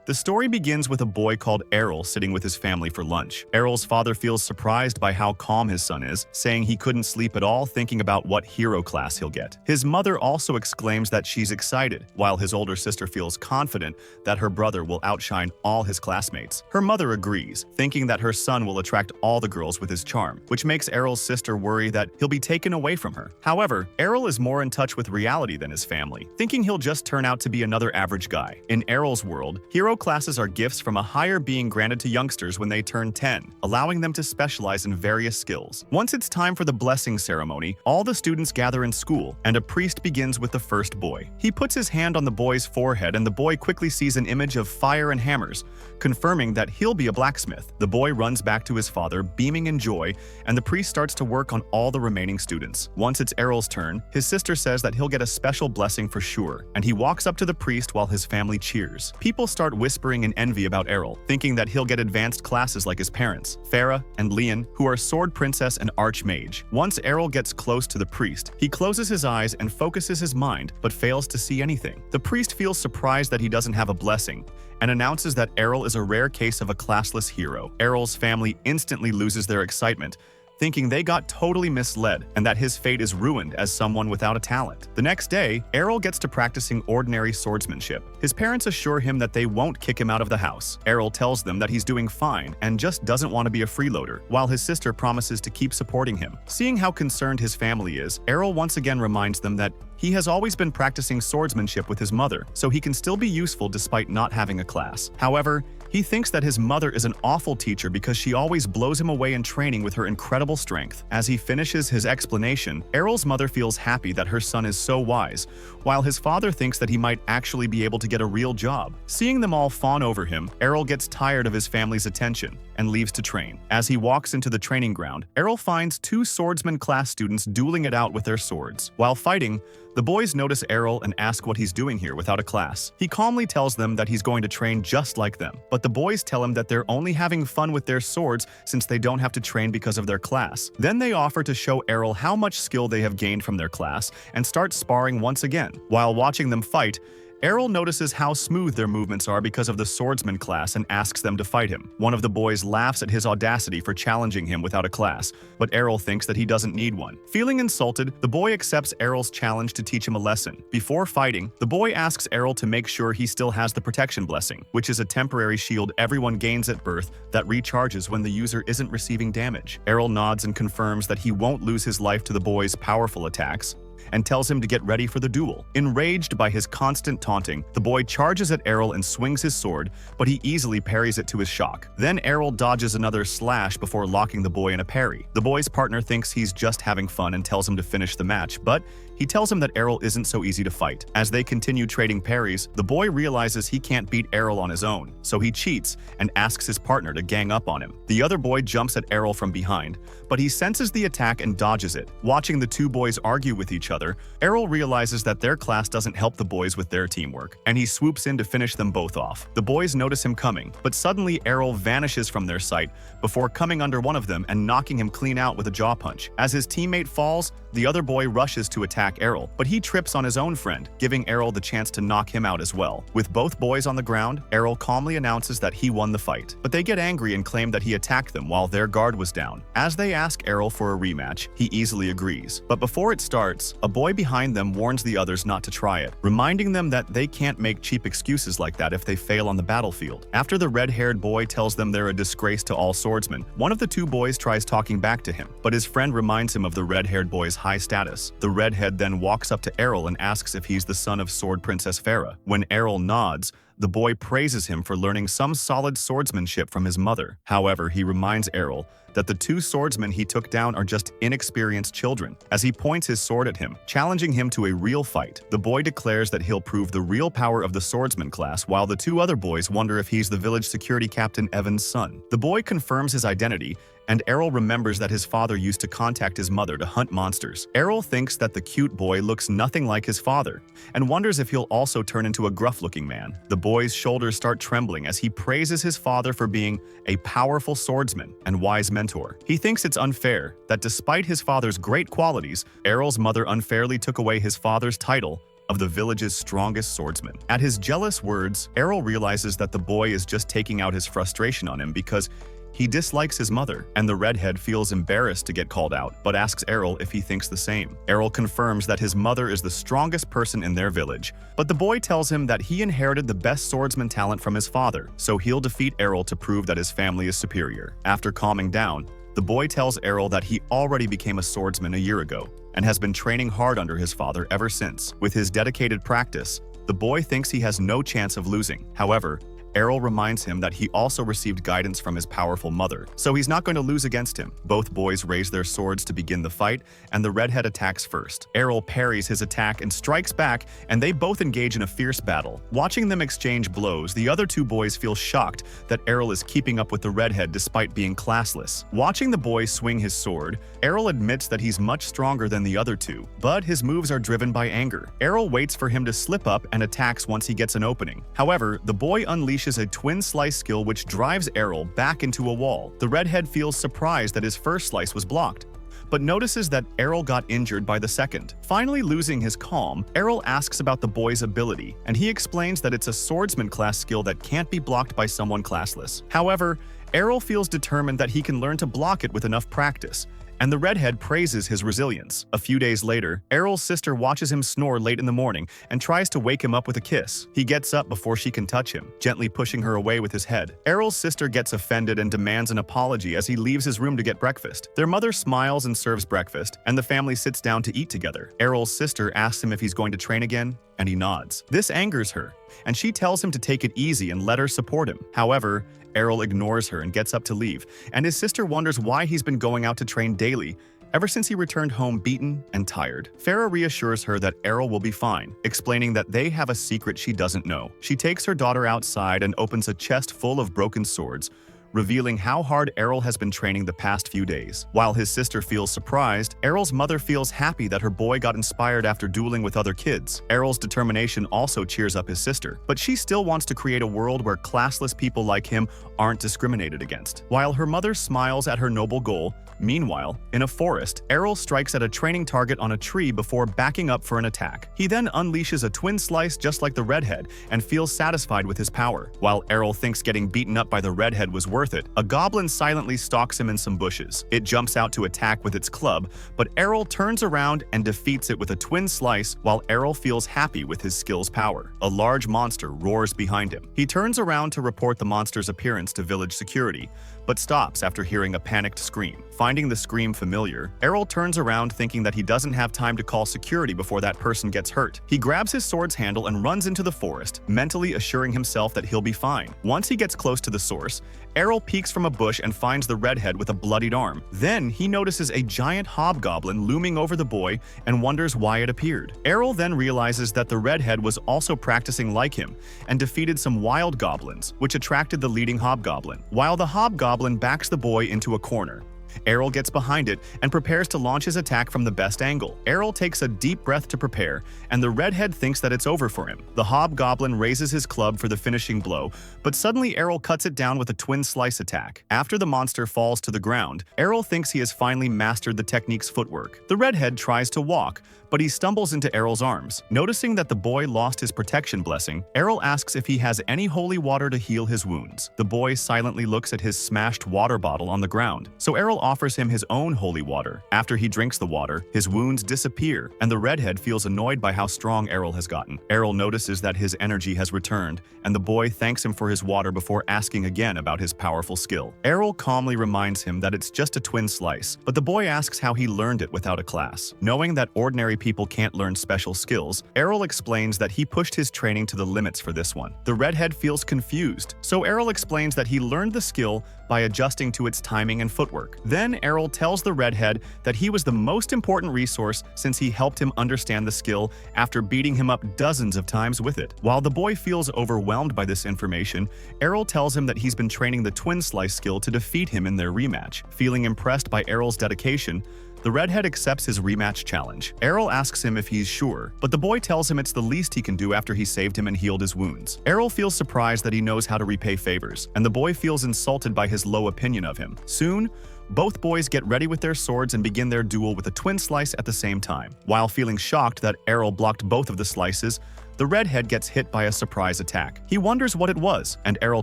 The story begins with a boy called Errol sitting with his family for lunch. Errol's father feels surprised by how calm his son is, saying he couldn't sleep at all thinking about what hero class he'll get. His mother also exclaims that she's excited, while his older sister feels confident that her brother will outshine all his classmates. Her mother agrees, thinking that her son will attract all the girls with his charm, which makes Errol's sister worry that he'll be taken away from her. However, Errol is more in touch with reality than his family, thinking he'll just turn out to be another average guy. In Errol's world, hero classes are gifts from a higher being granted to youngsters when they turn 10, allowing them to specialize in various skills. Once it's time for the blessing ceremony, all the students gather in school, and a priest begins with the first boy. He puts his hand on the boy's forehead, and the boy quickly sees an image of fire and hammers, confirming that he'll be a blacksmith. The boy runs back to his father, beaming in joy, and the priest starts to work on all the remaining students. Once it's Errol's turn, his sister says that he'll get a special blessing for sure, and he walks up to the priest while his family cheers. People start whispering in envy about Errol, thinking that he'll get advanced classes like his parents, Farah and Leon, who are sword princess and archmage. Once Errol gets close to the priest, he closes his eyes and focuses his mind, but fails to see anything. The priest feels surprised that he doesn't have a blessing, and announces that Errol is a rare case of a classless hero. Errol's family instantly loses their excitement, thinking they got totally misled and that his fate is ruined as someone without a talent. The next day, Errol gets to practicing ordinary swordsmanship. His parents assure him that they won't kick him out of the house. Errol tells them that he's doing fine and just doesn't want to be a freeloader, while his sister promises to keep supporting him. Seeing how concerned his family is, Errol once again reminds them that he has always been practicing swordsmanship with his mother, so he can still be useful despite not having a class. However, he thinks that his mother is an awful teacher because she always blows him away in training with her incredible strength. As he finishes his explanation, Errol's mother feels happy that her son is so wise, while his father thinks that he might actually be able to get a real job. Seeing them all fawn over him, Errol gets tired of his family's attention and leaves to train. As he walks into the training ground, Errol finds two swordsman class students dueling it out with their swords. While fighting, the boys notice Errol and ask what he's doing here without a class. He calmly tells them that he's going to train just like them, but the boys tell him that they're only having fun with their swords since they don't have to train because of their class. Then they offer to show Errol how much skill they have gained from their class and start sparring once again. While watching them fight, Errol notices how smooth their movements are because of the swordsman class and asks them to fight him. One of the boys laughs at his audacity for challenging him without a class, but Errol thinks that he doesn't need one. Feeling insulted, the boy accepts Errol's challenge to teach him a lesson. Before fighting, the boy asks Errol to make sure he still has the protection blessing, which is a temporary shield everyone gains at birth that recharges when the user isn't receiving damage. Errol nods and confirms that he won't lose his life to the boy's powerful attacks, and tells him to get ready for the duel. Enraged by his constant taunting, the boy charges at Errol and swings his sword, but he easily parries it to his shock. Then Errol dodges another slash before locking the boy in a parry. The boy's partner thinks he's just having fun and tells him to finish the match, but he tells him that Errol isn't so easy to fight. As they continue trading parries, the boy realizes he can't beat Errol on his own, so he cheats and asks his partner to gang up on him. The other boy jumps at Errol from behind, but he senses the attack and dodges it. Watching the two boys argue with each other, Errol realizes that their class doesn't help the boys with their teamwork, and he swoops in to finish them both off. The boys notice him coming, but suddenly Errol vanishes from their sight before coming under one of them and knocking him clean out with a jaw punch. As his teammate falls, the other boy rushes to attack Errol, but he trips on his own friend, giving Errol the chance to knock him out as well. With both boys on the ground, Errol calmly announces that he won the fight, but they get angry and claim that he attacked them while their guard was down. As they ask Errol for a rematch, he easily agrees. But before it starts, a boy behind them warns the others not to try it, reminding them that they can't make cheap excuses like that if they fail on the battlefield. After the red-haired boy tells them they're a disgrace to all swordsmen, one of the two boys tries talking back to him, but his friend reminds him of the red-haired boy's high status. The redhead then walks up to Errol and asks if he's the son of Sword Princess Farah. When Errol nods, the boy praises him for learning some solid swordsmanship from his mother. However, he reminds Errol that the two swordsmen he took down are just inexperienced children, as he points his sword at him, challenging him to a real fight. The boy declares that he'll prove the real power of the swordsman class, while the two other boys wonder if he's the village security captain Evan's son. The boy confirms his identity, and Errol remembers that his father used to contact his mother to hunt monsters. Errol thinks that the cute boy looks nothing like his father, and wonders if he'll also turn into a gruff-looking man. The boy's shoulders start trembling as he praises his father for being a powerful swordsman and wise mentor. He thinks it's unfair that despite his father's great qualities, Errol's mother unfairly took away his father's title of the village's strongest swordsman. At his jealous words, Errol realizes that the boy is just taking out his frustration on him because he dislikes his mother, and the redhead feels embarrassed to get called out, but asks Errol if he thinks the same. Errol confirms that his mother is the strongest person in their village, but the boy tells him that he inherited the best swordsman talent from his father, so he'll defeat Errol to prove that his family is superior. After calming down, the boy tells Errol that he already became a swordsman a year ago, and has been training hard under his father ever since. With his dedicated practice, the boy thinks he has no chance of losing. However, Errol reminds him that he also received guidance from his powerful mother, so he's not going to lose against him. Both boys raise their swords to begin the fight, and the redhead attacks first. Errol parries his attack and strikes back, and they both engage in a fierce battle. Watching them exchange blows, the other two boys feel shocked that Errol is keeping up with the redhead despite being classless. Watching the boy swing his sword, Errol admits that he's much stronger than the other two, but his moves are driven by anger. Errol waits for him to slip up and attacks once he gets an opening. However, the boy unleashes a twin slice skill which drives Errol back into a wall. The redhead feels surprised that his first slice was blocked, but notices that Errol got injured by the second. Finally losing his calm, Errol asks about the boy's ability, and he explains that it's a swordsman class skill that can't be blocked by someone classless. However, Errol feels determined that he can learn to block it with enough practice, and the redhead praises his resilience. A few days later, Errol's sister watches him snore late in the morning and tries to wake him up with a kiss. He gets up before she can touch him, gently pushing her away with his head. Errol's sister gets offended and demands an apology as he leaves his room to get breakfast. Their mother smiles and serves breakfast, and the family sits down to eat together. Errol's sister asks him if he's going to train again, and he nods. This angers her, and she tells him to take it easy and let her support him. However, Errol ignores her and gets up to leave, and his sister wonders why he's been going out to train daily ever since he returned home beaten and tired. Farah reassures her that Errol will be fine, explaining that they have a secret she doesn't know. She takes her daughter outside and opens a chest full of broken swords, revealing how hard Errol has been training the past few days. While his sister feels surprised, Errol's mother feels happy that her boy got inspired after dueling with other kids. Errol's determination also cheers up his sister, but she still wants to create a world where classless people like him aren't discriminated against. While her mother smiles at her noble goal, meanwhile, in a forest, Errol strikes at a training target on a tree before backing up for an attack. He then unleashes a twin slice just like the redhead and feels satisfied with his power. While Errol thinks getting beaten up by the redhead was worth it, a goblin silently stalks him in some bushes. It jumps out to attack with its club, but Errol turns around and defeats it with a twin slice while Errol feels happy with his skill's power. A large monster roars behind him. He turns around to report the monster's appearance to village security, but stops after hearing a panicked scream. Finding the scream familiar, Errol turns around thinking that he doesn't have time to call security before that person gets hurt. He grabs his sword's handle and runs into the forest, mentally assuring himself that he'll be fine. Once he gets close to the source, Errol peeks from a bush and finds the redhead with a bloodied arm. Then he notices a giant hobgoblin looming over the boy and wonders why it appeared. Errol then realizes that the redhead was also practicing like him and defeated some wild goblins, which attracted the leading hobgoblin. While the hobgoblin backs the boy into a corner, Errol gets behind it and prepares to launch his attack from the best angle. Errol takes a deep breath to prepare, and the redhead thinks that it's over for him. The hobgoblin raises his club for the finishing blow, but suddenly Errol cuts it down with a twin slice attack. After the monster falls to the ground, Errol thinks he has finally mastered the technique's footwork. The redhead tries to walk, but he stumbles into Errol's arms. Noticing that the boy lost his protection blessing, Errol asks if he has any holy water to heal his wounds. The boy silently looks at his smashed water bottle on the ground, so Errol offers him his own holy water. After he drinks the water, his wounds disappear, and the redhead feels annoyed by how strong Errol has gotten. Errol notices that his energy has returned, and the boy thanks him for his water before asking again about his powerful skill. Errol calmly reminds him that it's just a twin slice, but the boy asks how he learned it without a class. Knowing that ordinary people can't learn special skills, Errol explains that he pushed his training to the limits for this one. The redhead feels confused, so Errol explains that he learned the skill by adjusting to its timing and footwork. Then Errol tells the redhead that he was the most important resource since he helped him understand the skill after beating him up dozens of times with it. While the boy feels overwhelmed by this information, Errol tells him that he's been training the twin slice skill to defeat him in their rematch. Feeling impressed by Errol's dedication, the redhead accepts his rematch challenge. Errol asks him if he's sure, but the boy tells him it's the least he can do after he saved him and healed his wounds. Errol feels surprised that he knows how to repay favors, and the boy feels insulted by his low opinion of him. Soon, Both boys get ready with their swords and begin their duel with a twin slice at the same time. While feeling shocked that Errol blocked both of the slices, the redhead gets hit by a surprise attack. He wonders what it was, and Errol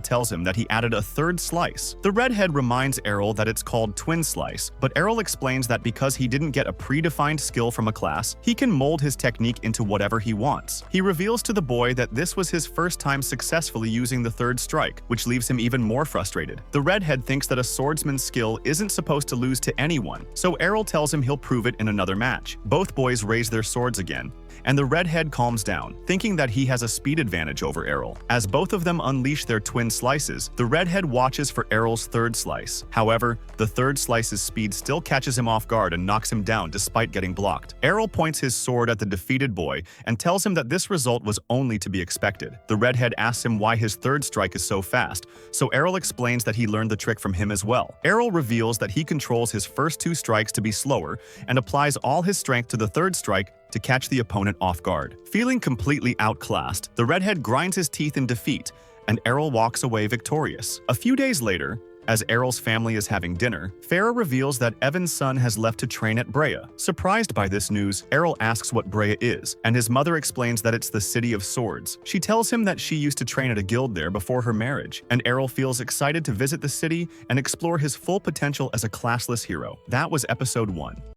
tells him that he added a third slice. The redhead reminds Errol that it's called twin slice, but Errol explains that because he didn't get a predefined skill from a class, he can mold his technique into whatever he wants. He reveals to the boy that this was his first time successfully using the third strike, which leaves him even more frustrated. The redhead thinks that a swordsman's skill isn't supposed to lose to anyone, so Errol tells him he'll prove it in another match. Both boys raise their swords again, and the redhead calms down, thinking that he has a speed advantage over Errol. As both of them unleash their twin slices, the redhead watches for Errol's third slice. However, the third slice's speed still catches him off guard and knocks him down despite getting blocked. Errol points his sword at the defeated boy and tells him that this result was only to be expected. The redhead asks him why his third strike is so fast, so Errol explains that he learned the trick from him as well. Errol reveals that he controls his first two strikes to be slower and applies all his strength to the third strike to catch the opponent off guard. Feeling completely outclassed, the redhead grinds his teeth in defeat, and Errol walks away victorious. A few days later, as Errol's family is having dinner, Farah reveals that Evan's son has left to train at Brea. Surprised by this news, Errol asks what Brea is, and his mother explains that it's the City of Swords. She tells him that she used to train at a guild there before her marriage, and Errol feels excited to visit the city and explore his full potential as a classless hero. That was episode 1.